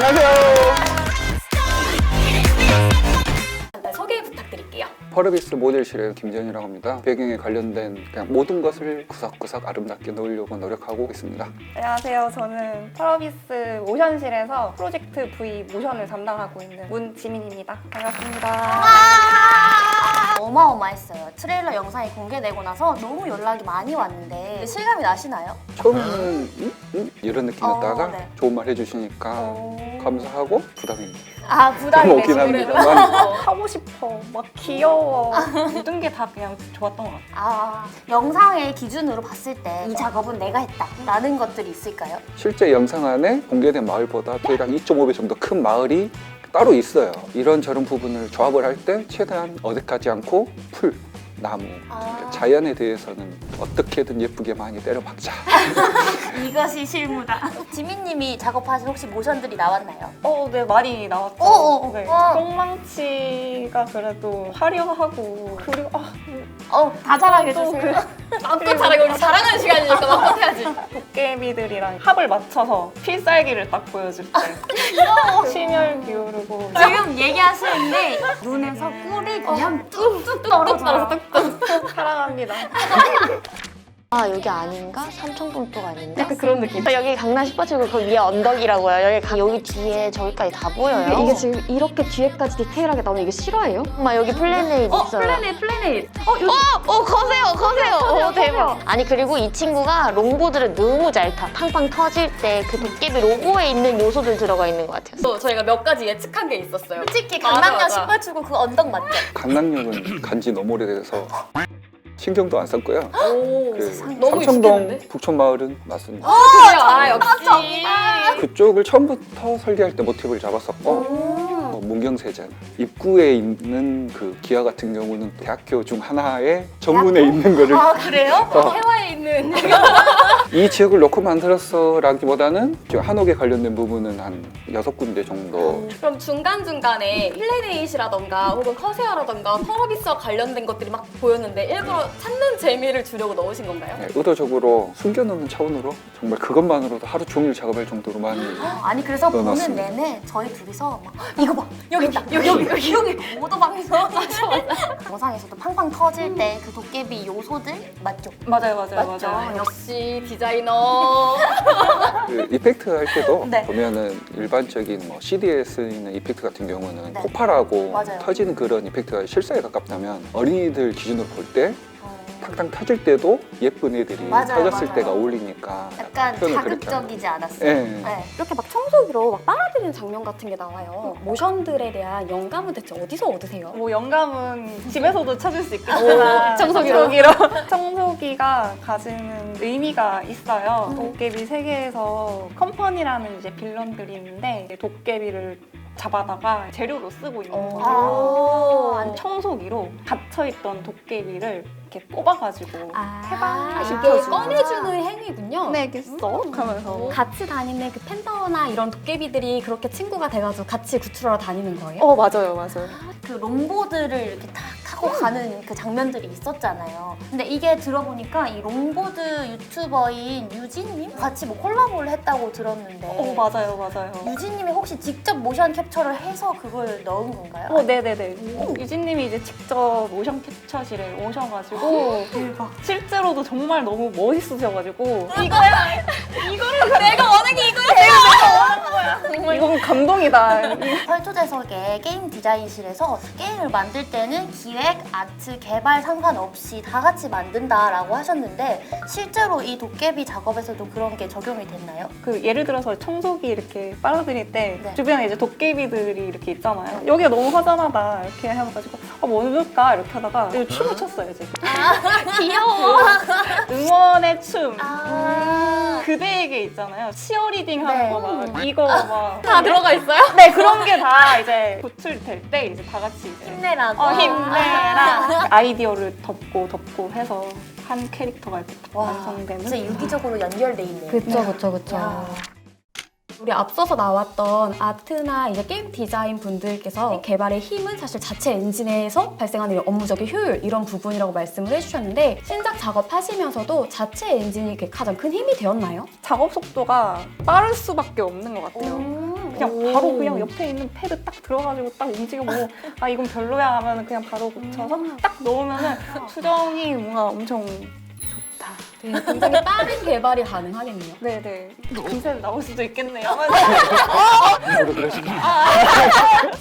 안녕하세요. 소개 부탁드릴게요. 펄어비스 모델실의 김재현이라고 합니다. 배경에 관련된 그냥 모든 것을 구석구석 아름답게 넣으려고 노력하고 있습니다. 안녕하세요. 저는 펄어비스 모션실에서 프로젝트 V 모션을 담당하고 있는 문지민입니다. 반갑습니다. 어마어마했어요. 트레일러 영상이 공개되고 나서 너무 연락이 많이 왔는데 실감이 나시나요? 처음에는 이런 느낌이었다가 네. 좋은 말 해주시니까 감사하고 부담입니다. 아, 부담이 좀 오긴 되시군요. 합니다만 하고 싶어, 막 귀여워. 모든 게 다 그냥 좋았던 것 같아요. 아, 영상의 기준으로 봤을 때 이 작업은 내가 했다 라는 것들이 있을까요? 실제 영상 안에 공개된 마을보다 대략 2.5배 정도 큰 마을이 따로 있어요. 이런저런 부분을 조합을 할 때 최대한 어색하지 않고 풀, 나무, 그러니까 자연에 대해서는 어떻게든 예쁘게 많이 때려박자. 이것이 실무다. 지민님이 작업하신 혹시 모션들이 나왔나요? 네, 많이 나왔죠. 네. 와. 똥망치가 그래도 화려하고 그리고 다 자랑해 또 주세요. 마음껏 자랑해. 우리 자랑하는 시간이니까 마음껏 해야지. 도깨비들이랑 합을 맞춰서 필살기를 딱 보여줄 때 심혈 기울이고 지금 얘기하시는데 눈에서 꿀이 그냥 뚝뚝 떨어져요. 사랑합니다. 아 여기 아닌가? 삼청동쪽 아닌가? 약간 그런 느낌. 여기 강남 슈퍼치고 그 위에 언덕이라고요. 여기 뒤에 저기까지 다 보여요. 이게 지금 이렇게 뒤에까지 디테일하게 나오는 이게 실화예요? 엄마 여기 플래닛 있어요. 플래닛. 거세요. 대박. 아니 그리고 이 친구가 롱보드를 너무 잘 타. 팡팡 터질 때 그 도깨비 로고에 있는 요소들 들어가 있는 것 같아요. 또 저희가 몇 가지 예측한 게 있었어요. 솔직히 맞아, 강남역 맞아. 신발치고 그 언덕 맞죠? 강남역은 간지 너무 오래돼서 신경도 안 썼고요. 오, 그 너무 삼청동 익숙했는데? 북촌마을은 맞습니다. 그래요. 아, 역시. 그쪽을 처음부터 설계할 때 모티브를 잡았었고 문경세전 입구에 있는 그 기아 같은 경우는 대학교 중 하나의 정문에 있는 거를 아, 그래요? 해화에 있는 이 지역을 놓고 만들었어라기보다는 지금 한옥에 관련된 부분은 한 6군데 정도. 그럼 중간중간에 플래닛이라던가 혹은 커세어라던가 펄어비스와 관련된 것들이 막 보였는데 일부러 찾는 재미를 주려고 넣으신 건가요? 네, 의도적으로 숨겨놓는 차원으로 정말 그것만으로도 하루 종일 작업할 정도로 많이 아니 그래서 보는 넣어놨습니다. 내내 저희 둘이서 막 이거 봐 여기 있다 여기 오도방에서 맞아. 영상에서도 팡팡 터질 때 그 도깨비 요소들 맞죠? 맞아요. 역시 디자이너. 그 이펙트 할 때도 네. 보면은 일반적인 뭐 CD에 쓰이는 이펙트 같은 경우는 네. 폭발하고 맞아요. 터지는 그런 이펙트가 실사에 가깝다면 어린이들 기준으로 볼 때 탁탁 터질 때도 예쁜 애들이 맞아요, 터졌을 맞아요. 때가 어울리니까 약간 표현을 그렇게 자극적이지 않았어요? 네. 네. 이렇게 막 청소기로 막 빨아들이는 장면 같은 게 나와요. 모션들에 대한 영감은 대체 어디서 얻으세요? 뭐 영감은 집에서도 찾을 수 있겠지만 청소기로. 청소기가 가지는 의미가 있어요. 도깨비 세계에서 컴퍼니라는 이제 빌런들이 있는데 도깨비를 잡아다가 재료로 쓰고 있는 거죠. 청소기로 갇혀있던 도깨비를 이렇게 뽑아가지고 이게 시켜주는 꺼내주는 행위군요. 네, 이렇게 쏙 하면서 같이 다니는 그 팬더나 이런 도깨비들이 그렇게 친구가 돼가지고 같이 구출하러 다니는 거예요? 맞아요. 그 롱보드를 이렇게 탁 타고 가는 그 장면들이 있었잖아요. 근데 이게 들어보니까 이 롱보드 유튜버인 유진님 같이 뭐 콜라보를 했다고 들었는데 맞아요. 유진님이 혹시 직접 모션 캡처를 해서 그걸 넣은 건가요? 네네네. 유진님이 이제 직접 모션 캡처실에 오셔가지고 대박. 실제로도 정말 너무 멋있으셔가지고 내가 원하는 게 이거야. 이건 감동이다. 펄초대석의 게임 디자인실에서 게임을 만들 때는 기획, 아트, 개발 상관없이 다 같이 만든다라고 하셨는데 실제로 이 도깨비 작업에서도 그런 게 적용이 됐나요? 그 예를 들어서 청소기 이렇게 빨아들일 때 네. 주변에 이제 도깨비들이 이렇게 있잖아요. 여기가 너무 화전하다 이렇게 해가지고 뭐 넣을까 이렇게 하다가 춤을 췄어요 지금. 귀여워. 응원의 춤. 아. 그대에게 있잖아요. 치어리딩 하는 네. 거 막 이거 막 다 들어가 있어요? 네 그런 게 다 이제 구출될 때 이제 다 같이 이제 힘내라고. 힘내라 아이디어를 덮고 해서 한 캐릭터가 이렇게 딱 와, 완성되는. 진짜 유기적으로 연결돼 있네요. 그쵸. 야. 우리 앞서서 나왔던 아트나 이제 게임 디자인 분들께서 개발의 힘은 사실 자체 엔진에서 발생하는 업무적인 효율 이런 부분이라고 말씀을 해주셨는데 신작 작업하시면서도 자체 엔진이 가장 큰 힘이 되었나요? 작업 속도가 빠를 수밖에 없는 것 같아요. 그냥 바로 그냥 옆에 있는 패드 딱 들어가지고 딱 움직여보고 아 이건 별로야 하면 그냥 바로 고쳐서 딱 넣으면은 수정이 뭔가 엄청 좋다. 네, 굉장히 빠른 개발이 가능하겠네요. 네네. 금세 나올 수도 있겠네요. 저도 그러시면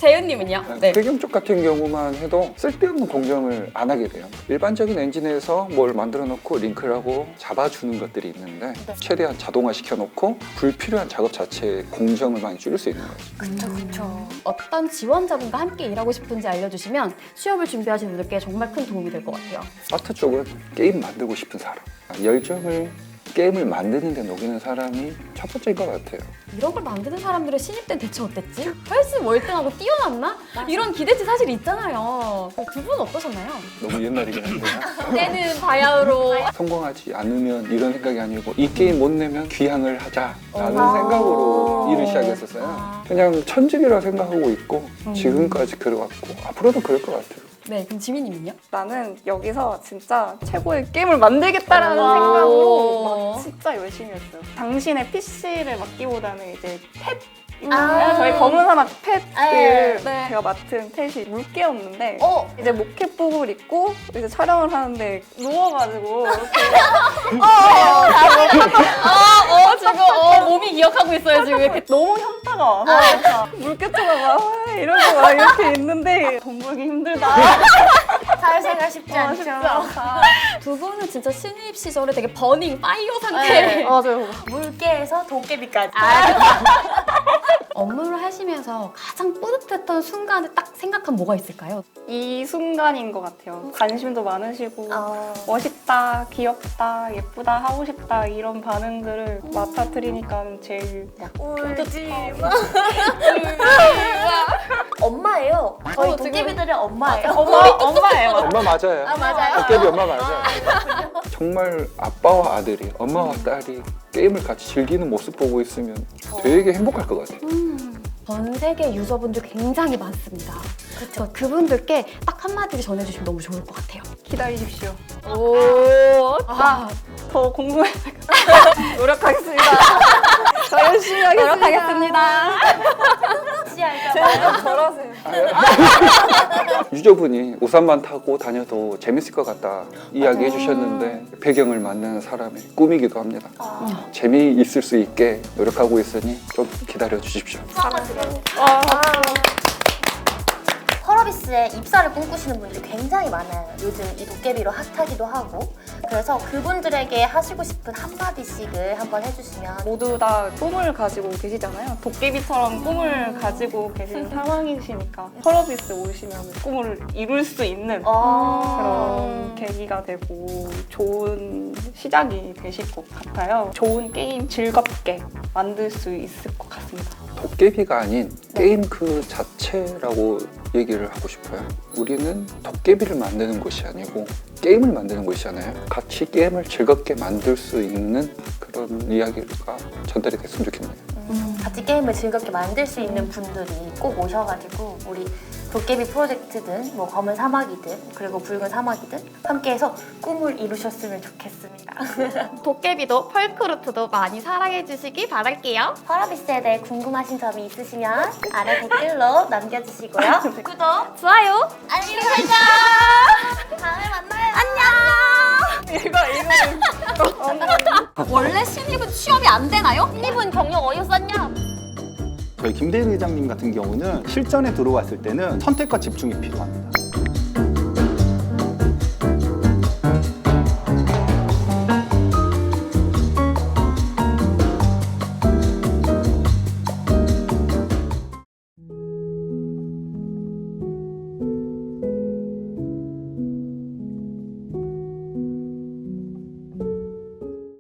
재윤님은요? 네. 배경 쪽 같은 경우만 해도 쓸데없는 공정을 안 하게 돼요. 일반적인 엔진에서 뭘 만들어 놓고 링크를 하고 잡아주는 것들이 있는데 최대한 자동화 시켜놓고 불필요한 작업 자체의 공정을 많이 줄일 수 있는 거죠. 그쵸. 어떤 지원자분과 함께 일하고 싶은지 알려주시면 취업을 준비하시는 분들께 정말 큰 도움이 될 것 같아요. 아트 쪽은 게임 만들고 싶은 사람, 열정을 게임을 만드는 데 녹이는 사람이 첫 번째인 것 같아요. 이런 걸 만드는 사람들의 신입 때는 대체 어땠지? 훨씬 월등하고 뛰어났나? 이런 기대치 사실 있잖아요. 두 분은 어떠셨나요? 너무 옛날이긴 한데요. 때는 바야흐로 성공하지 않으면 이런 생각이 아니고 이 게임 못 내면 귀향을 하자라는 오. 생각으로 일을 시작했었어요. 그냥 천직이라 생각하고 있고 지금까지 그래왔고 앞으로도 그럴 것 같아요. 네, 그럼 지민님은요? 나는 여기서 진짜 최고의 게임을 만들겠다라는 오. 생각으로 막 진짜 열심히 했어요. 당신의 PC를 맡기보다는 이제 펫 저희 검은 사막 펫을 네. 제가 맡은 펫이 물개였는데 어? 이제 모켓복을 입고 이제 촬영을 하는데 누워가지고 이렇게 지금 몸이 기억하고 있어요 지금 이렇게. 너무 현타가 와서 물개처럼 막 이러고 막 이렇게 있는데 돈 벌기 힘들다. 사회생활 쉽지 않죠. 쉽지 않다. 두 분은 진짜 신입 시절에 되게 버닝 파이어 상태. 네. 맞아요. 물개에서 도깨비까지. 업무를 하시면서 가장 뿌듯했던 순간을 딱 생각하면 뭐가 있을까요? 이 순간인 것 같아요. 관심도 많으시고 멋있다, 귀엽다, 예쁘다, 하고 싶다 이런 반응들을 맡아드리니까 제일 막 울지 마. 엄마예요. 저희 도깨비들의 엄마예요. 엄마예요. 엄마 맞아요. 아, 맞아요? 도깨비 엄마 맞아요. 정말 아빠와 아들이, 엄마와 딸이 게임을 같이 즐기는 모습 보고 있으면 되게 행복할 것 같아요. 전 세계 유저분들 굉장히 많습니다. 그렇죠. 그분들께 딱 한마디를 전해주시면 너무 좋을 것 같아요. 기다리십시오. 오. 더 궁금해서 노력하겠습니다. 더 열심히 하겠습니다. 노력하겠습니다. 제가 저러세요. 유저분이 우산만 타고 다녀도 재밌을 것 같다 이야기해 주셨는데 배경을 만드는 사람의 꿈이기도 합니다. 재미있을 수 있게 노력하고 있으니 좀 기다려 주십시오. 펄어비스에 입사를 꿈꾸시는 분들이 굉장히 많아요. 요즘 이 도깨비로 핫하기도 하고. 그래서 그분들에게 하시고 싶은 한마디씩을 한번 해주시면. 모두 다 꿈을 가지고 계시잖아요. 도깨비처럼 꿈을 가지고 계신 상황이시니까 펄어비스 오시면 꿈을 이룰 수 있는 그런 계기가 되고 좋은 시작이 되실 것 같아요. 좋은 게임 즐겁게 만들 수 있을 것 같습니다. 도깨비가 아닌 게임 그 자체라고 얘기를 하고 싶어요. 우리는 도깨비를 만드는 곳이 아니고 게임을 만드는 곳이잖아요. 같이 게임을 즐겁게 만들 수 있는 그런 이야기가 전달이 됐으면 좋겠네요. 같이 게임을 즐겁게 만들 수 있는 분들이 꼭 오셔가지고 우리 도깨비 프로젝트든 뭐 검은 사막이든 그리고 붉은 사막이든 함께해서 꿈을 이루셨으면 좋겠습니다. 도깨비도 펄크루트도 많이 사랑해주시기 바랄게요. 펄어비스에 대해 궁금하신 점이 있으시면 아래 댓글로 남겨주시고요. 구독, 좋아요. 알림 설정! 다음에 만나요. 안녕! 원래 신입은 취업이 안 되나요? 신입은 경력 어디서 쌌냐? 저희 김대일 회장님 같은 경우는 실전에 들어왔을 때는 선택과 집중이 필요합니다.